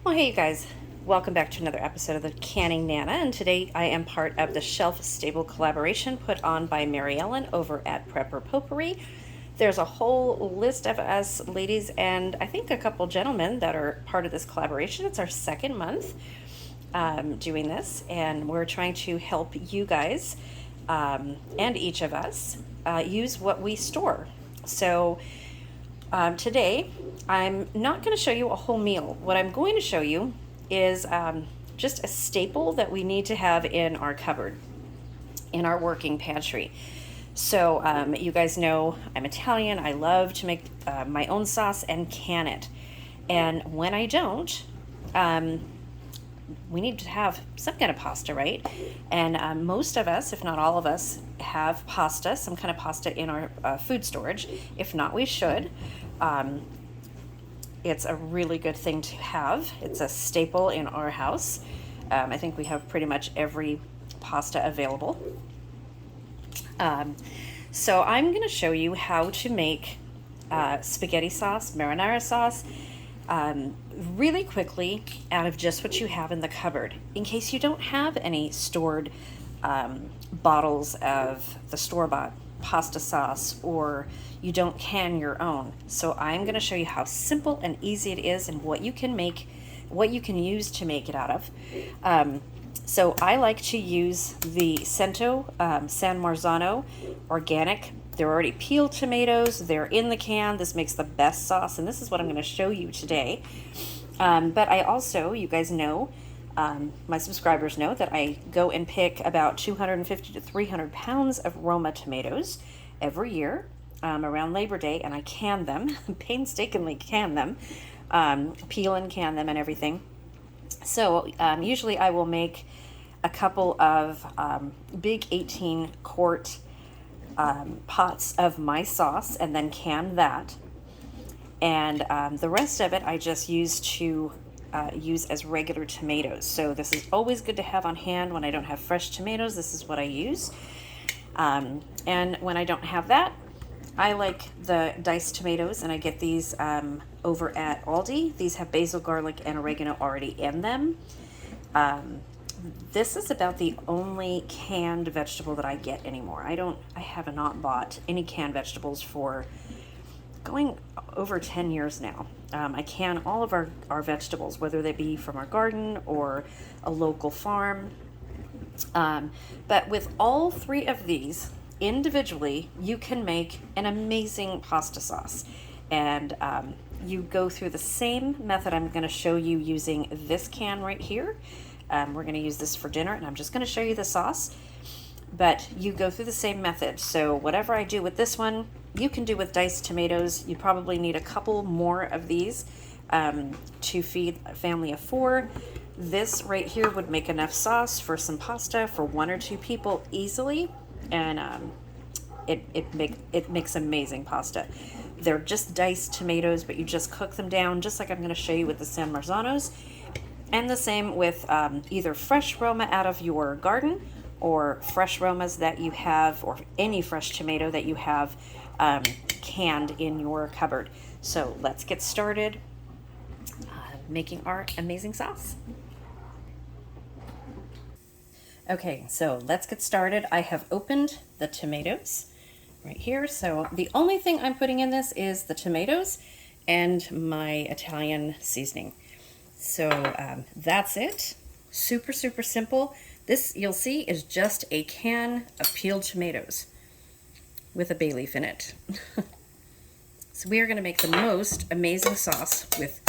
Well, hey, you guys. Welcome back to another episode of the Canning Nana, and today I am part of the Shelf Stable collaboration put on by Mary Ellen over at Prepper Potpourri. There's a whole list of us ladies and I think a couple gentlemen that are part of this collaboration. It's our second month doing this, and we're trying to help you guys and each of us use what we store. So today, I'm not going to show you a whole meal. What I'm going to show you is just a staple that we need to have in our cupboard, in our working pantry. So you guys know I'm Italian. I love to make my own sauce and can it. And when I don't, we need to have some kind of pasta, right? And most of us, if not all of us, have pasta, some kind of pasta in our food storage. If not, we should. It's a really good thing to have. It's a staple in our house. I think we have pretty much every pasta available. So I'm going to show you how to make spaghetti sauce, marinara sauce, really quickly out of just what you have in the cupboard, in case you don't have any stored bottles of the store-bought pasta sauce, or you don't can your own. So I'm going to show you how simple and easy it is and what you can make, what you can use to make it out of. So I like to use the Cento San Marzano organic. They're already peeled tomatoes. They're in the can. This makes the best sauce, and this is what I'm going to show you today. But I also, you guys know, my subscribers know that I go and pick about 250 to 300 pounds of Roma tomatoes every year around Labor Day, and I can them, painstakingly can them, peel and can them and everything. So usually I will make a couple of big 18-quart pots of my sauce and then can that. And the rest of it I just use to use as regular tomatoes. So this is always good to have on hand when I don't have fresh tomatoes. This is what I use. And when I don't have that, I like the diced tomatoes, and I get these over at Aldi. These have basil, garlic, and oregano already in them. This is about the only canned vegetable that I get anymore. I have not bought any canned vegetables for going over 10 years now. I can all of our vegetables, whether they be from our garden or a local farm. But with all three of these individually, you can make an amazing pasta sauce. And you go through the same method I'm going to show you using this can right here. We're going to use this for dinner, and I'm just going to show you the sauce. But you go through the same method. So whatever I do with this one, you can do with diced tomatoes. You probably need a couple more of these to feed a family of 4. This right here would make enough sauce for some pasta for 1 or 2 people easily, and it makes amazing pasta. They're just diced tomatoes, but you just cook them down, just like I'm going to show you with the San Marzanos. And the same with either fresh Roma out of your garden, or fresh Romas that you have, or any fresh tomato that you have canned in your cupboard. So let's get started making our amazing sauce. Okay, so let's get started. I have opened the tomatoes right here. So the only thing I'm putting in this is the tomatoes and my Italian seasoning. So that's it. Super, super simple. This, you'll see, is just a can of peeled tomatoes with a bay leaf in it. So we are going to make the most amazing sauce with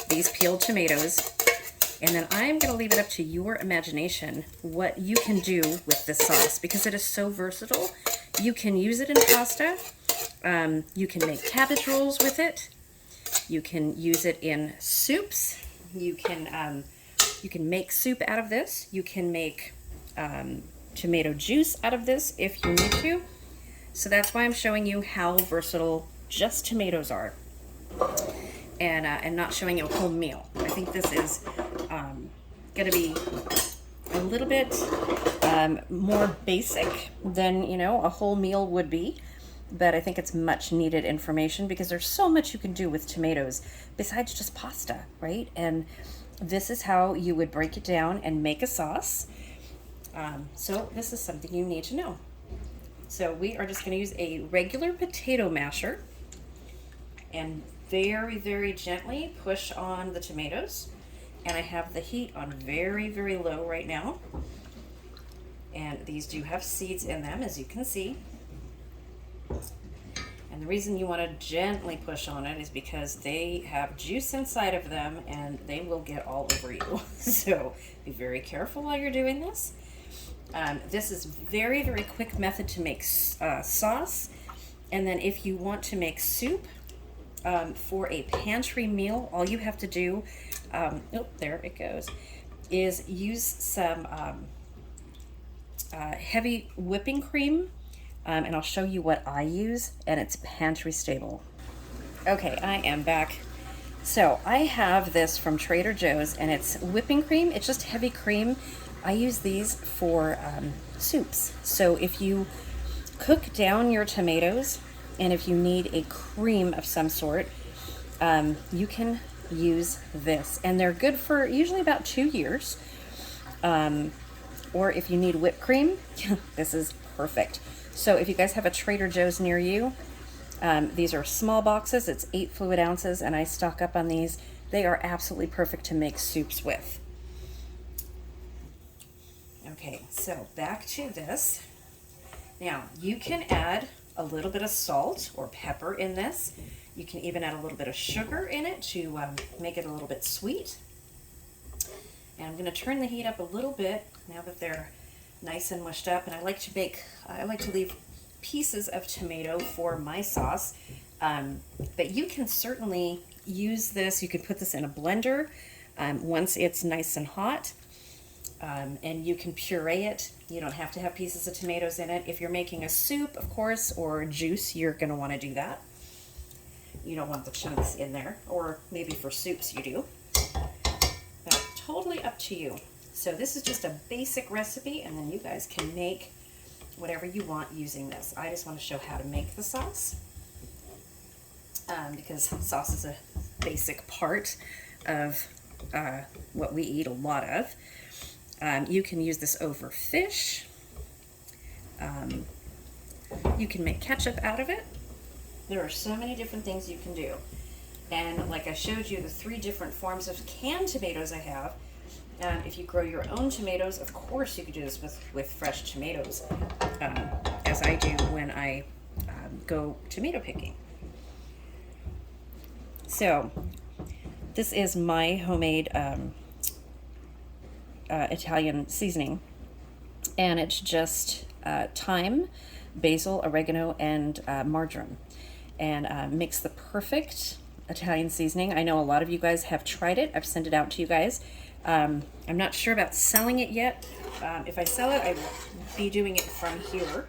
these peeled tomatoes. And then I'm going to leave it up to your imagination what you can do with this sauce, because it is so versatile. You can use it in pasta. You can make cabbage rolls with it. You can use it in soups. You can make soup out of this. You can make tomato juice out of this if you need to. So that's why I'm showing you how versatile just tomatoes are, and not showing you a whole meal. I think this is going to be a little bit more basic than, you know, a whole meal would be. But I think it's much needed information, because there's so much you can do with tomatoes besides just pasta, right? And this is how you would break it down and make a sauce. So this is something you need to know. So we are just going to use a regular potato masher and very, very gently push on the tomatoes. And I have the heat on very, very low right now. And these do have seeds in them, as you can see. And the reason you want to gently push on it is because they have juice inside of them and they will get all over you. So be very careful while you're doing this. This is very, very quick method to make sauce. And then if you want to make soup for a pantry meal, all you have to do, there it goes, is use some heavy whipping cream. And I'll show you what I use, and it's pantry stable. Okay, I am back. So I have this from Trader Joe's, and it's whipping cream. It's just heavy cream. I use these for soups. So if you cook down your tomatoes, and if you need a cream of some sort, you can use this. And they're good for usually about 2 years. Or if you need whipped cream, this is perfect. So if you guys have a Trader Joe's near you, these are small boxes. It's 8 fluid ounces, and I stock up on these. They are absolutely perfect to make soups with. Okay, so back to this. Now, you can add a little bit of salt or pepper in this. You can even add a little bit of sugar in it to make it a little bit sweet. And I'm going to turn the heat up a little bit now that they're nice and mushed up. And I like to leave pieces of tomato for my sauce. But you can certainly use this. You can put this in a blender once it's nice and hot. And you can puree it. You don't have to have pieces of tomatoes in it. If you're making a soup, of course, or juice, you're going to want to do that. You don't want the chunks in there, or maybe for soups you do. But totally up to you. So this is just a basic recipe, and then you guys can make whatever you want using this. I just want to show how to make the sauce, because sauce is a basic part of what we eat a lot of. You can use this over fish. You can make ketchup out of it. There are so many different things you can do. And like I showed you, the 3 different forms of canned tomatoes I have. If you grow your own tomatoes, of course you could do this with fresh tomatoes, as I do when I go tomato picking. So this is my homemade Italian seasoning, and it's just thyme, basil, oregano, and marjoram, and makes the perfect Italian seasoning. I know a lot of you guys have tried it. I've sent it out to you guys. I'm not sure about selling it yet. If I sell it, I will be doing it from here.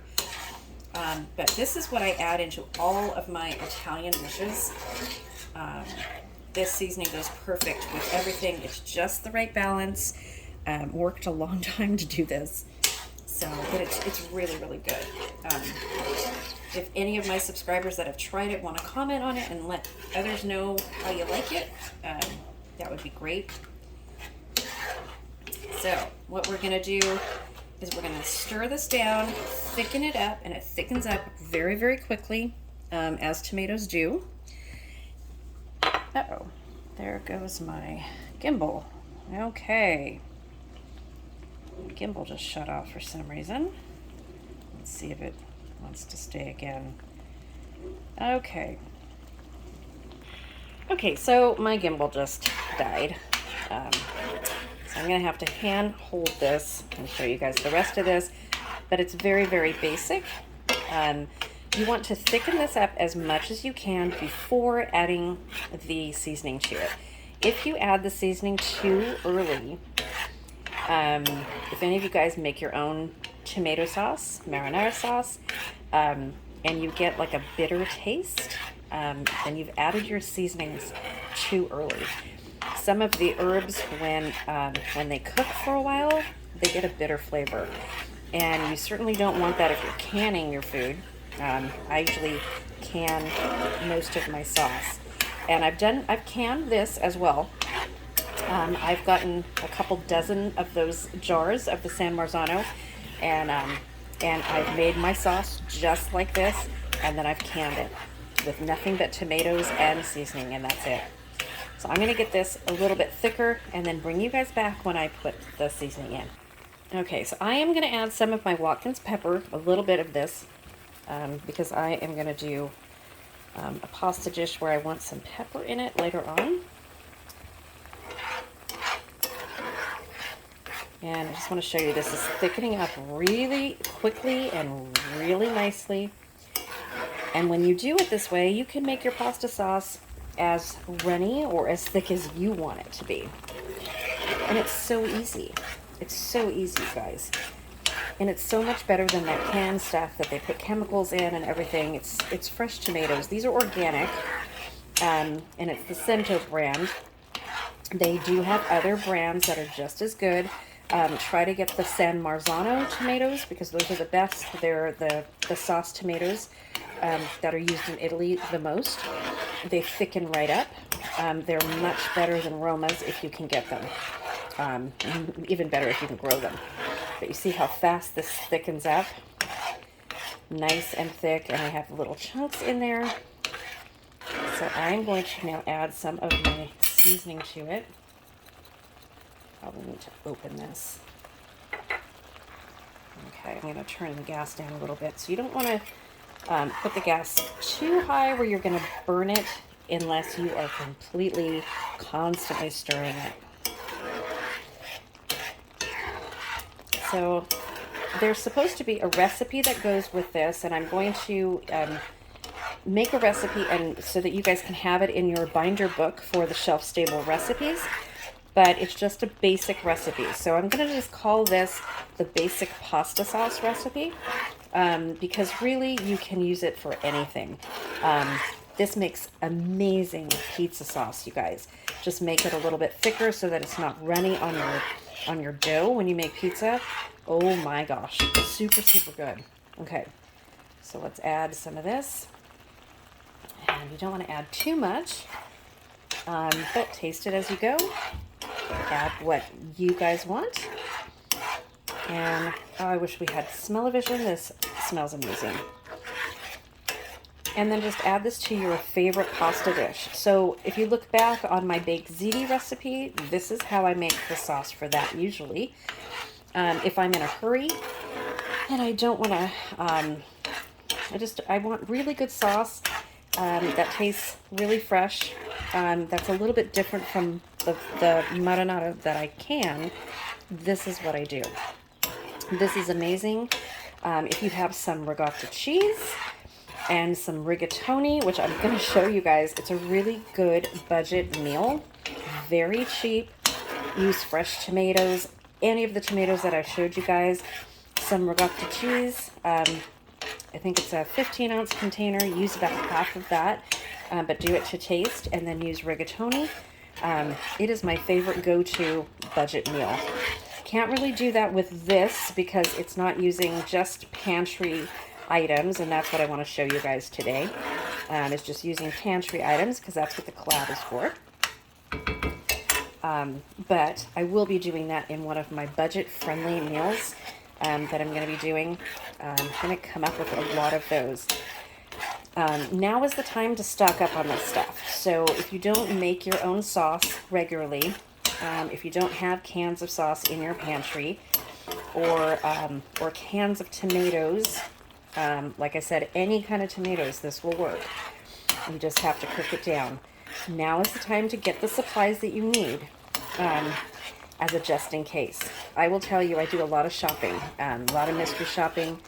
But this is what I add into all of my Italian dishes. This seasoning goes perfect with everything. It's just the right balance. Worked a long time to do this. So, but it's really, really good. If any of my subscribers that have tried it want to comment on it and let others know how you like it, that would be great. So what we're going to do is we're going to stir this down, thicken it up, and it thickens up very, very quickly, as tomatoes do. Uh-oh, there goes my gimbal. Okay. The gimbal just shut off for some reason. Let's see if it wants to stay again. Okay. Okay, so my gimbal just died. So I'm going to have to hand hold this and show you guys the rest of this. But it's very, very basic. You want to thicken this up as much as you can before adding the seasoning to it. If you add the seasoning too early, if any of you guys make your own tomato sauce, marinara sauce, and you get like a bitter taste, then you've added your seasonings too early. Some of the herbs, when they cook for a while, they get a bitter flavor. And you certainly don't want that if you're canning your food. I usually can most of my sauce. And I've canned this as well. I've gotten a couple dozen of those jars of the San Marzano, and I've made my sauce just like this, and then I've canned it with nothing but tomatoes and seasoning, and that's it. So I'm going to get this a little bit thicker and then bring you guys back when I put the seasoning in. Okay, so I am going to add some of my Watkins pepper, a little bit of this, because I am going to do a pasta dish where I want some pepper in it later on. And I just want to show you, this is thickening up really quickly and really nicely. And when you do it this way, you can make your pasta sauce as runny or as thick as you want it to be. And it's so easy. It's so easy, you guys. And it's so much better than that canned stuff that they put chemicals in and everything. It's fresh tomatoes. These are organic, and it's the Cento brand. They do have other brands that are just as good. Try to get the San Marzano tomatoes because those are the best. They're the sauce tomatoes that are used in Italy the most. They thicken right up. They're much better than Roma's if you can get them. Even better if you can grow them. But you see how fast this thickens up? Nice and thick, and I have little chunks in there. So I'm going to now add some of my seasoning to it. Probably need to open this. Okay, I'm going to turn the gas down a little bit. So you don't want to put the gas too high where you're going to burn it unless you are completely constantly stirring it. So there's supposed to be a recipe that goes with this, and I'm going to make a recipe and so that you guys can have it in your binder book for the shelf-stable recipes. But it's just a basic recipe. So I'm going to just call this the basic pasta sauce recipe because really you can use it for anything. This makes amazing pizza sauce, you guys. Just make it a little bit thicker so that it's not runny on your dough when you make pizza. Oh my gosh, super, super good. Okay, so let's add some of this. And you don't want to add too much, but taste it as you go. Add what you guys want. And oh, I wish we had smell-o-vision. This smells amazing. And then just add this to your favorite pasta dish. So if you look back on my baked ziti recipe, this is how I make the sauce for that usually. If I'm in a hurry and I don't want to, I want really good sauce that tastes really fresh. That's a little bit different from the marinara that I can. This is what I do. This is amazing. If you have some ricotta cheese and some rigatoni, which I'm going to show you guys, it's a really good budget meal. Very cheap. Use fresh tomatoes. Any of the tomatoes that I showed you guys. Some ricotta cheese. I think it's a 15-ounce container. Use about half of that, but do it to taste, and then use rigatoni. It is my favorite go-to budget meal. Can't really do that with this because it's not using just pantry items, and that's what I want to show you guys today. It's just using pantry items because that's what the collab is for. But I will be doing that in one of my budget-friendly meals that I'm going to be doing. I'm going to come up with a lot of those. Now is the time to stock up on this stuff. So if you don't make your own sauce regularly, if you don't have cans of sauce in your pantry, or cans of tomatoes, like I said, any kind of tomatoes, this will work. You just have to cook it down. Now is the time to get the supplies that you need as a just in case. I will tell you, I do a lot of shopping, a lot of mystery shopping,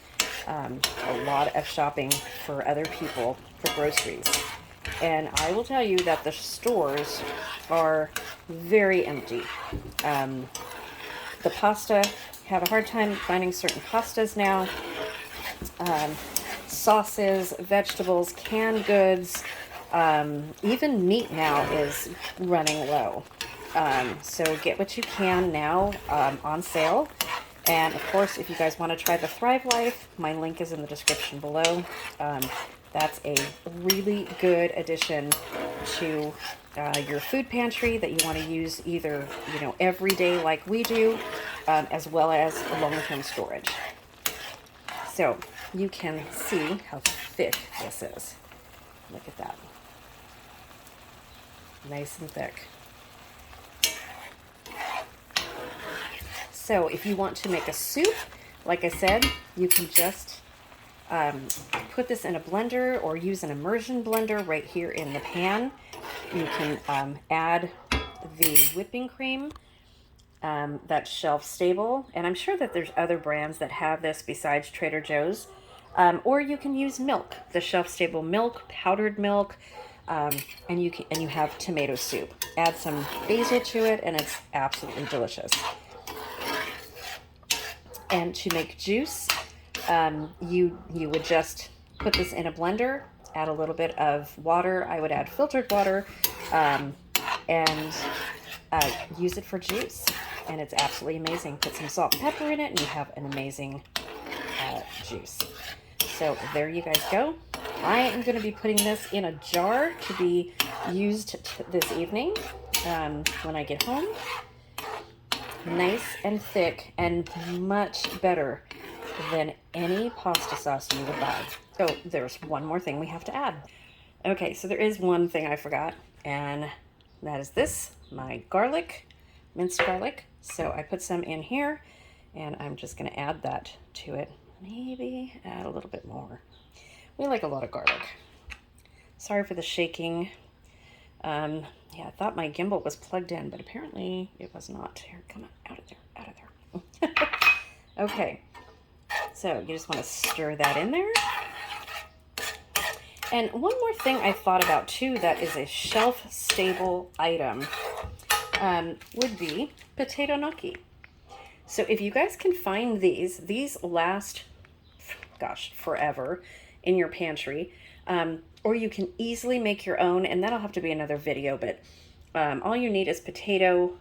a lot of shopping for other people for groceries. And I will tell you that the stores are very empty. The pasta, have a hard time finding certain pastas now. Sauces, vegetables, canned goods, even meat now is running low. So get what you can now on sale. And of course, if you guys want to try the Thrive Life, my link is in the description below. That's a really good addition to your food pantry that you want to use either, every day like we do, as well as long-term storage. So you can see how thick this is. Look at that. Nice and thick. So if you want to make a soup, like I said, you can just put this in a blender or use an immersion blender right here in the pan. You can add the whipping cream that's shelf stable, and I'm sure that there's other brands that have this besides Trader Joe's. Or you can use milk, the shelf stable milk, powdered milk, and you have tomato soup. Add some basil to it, and it's absolutely delicious. And to make juice, you would just put this in a blender, add a little bit of water. I would add filtered water, and use it for juice. And it's absolutely amazing. Put some salt and pepper in it, and you have an amazing juice. So there you guys go. I am going to be putting this in a jar to be used this evening when I get home. Nice and thick and much better than any pasta sauce you would buy. Oh, there's one more thing we have to add. Okay, so there is one thing I forgot, and that is this, my garlic, minced garlic. So I put some in here, and I'm just going to add that to it. Maybe add a little bit more. We like a lot of garlic. Sorry for the shaking. Yeah, I thought my gimbal was plugged in, but apparently it was not. Here, come on, out of there. Okay, so you just want to stir that in there. And one more thing I thought about too that is a shelf-stable item would be potato gnocchi. So if you guys can find these last, gosh, forever in your pantry. Or you can easily make your own, and that'll have to be another video, but all you need is potato,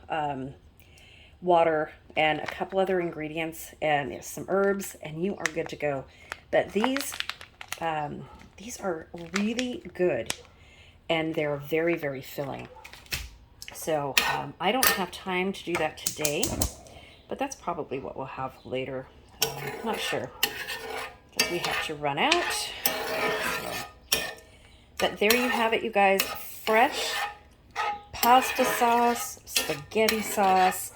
water, and a couple other ingredients, and some herbs, and you are good to go. But these are really good, and they're very, very filling. So I don't have time to do that today, but that's probably what we'll have later. I'm not sure, because we have to run out. But there you have it, you guys. Fresh pasta sauce, spaghetti sauce,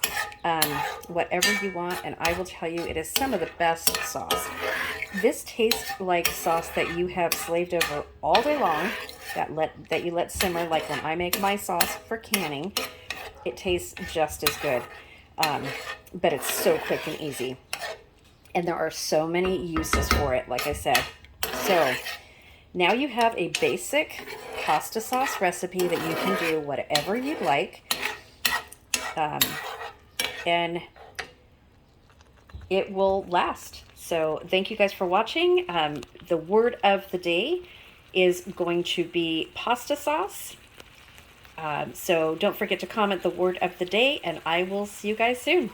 whatever you want. And I will tell you, it is some of the best sauce. This tastes like sauce that you have slaved over all day long, that you let simmer, like when I make my sauce for canning. It tastes just as good, but it's so quick and easy. And there are so many uses for it, like I said. So now you have a basic pasta sauce recipe that you can do whatever you'd like. And it will last. So thank you guys for watching. The word of the day is going to be pasta sauce. So don't forget to comment the word of the day, and I will see you guys soon.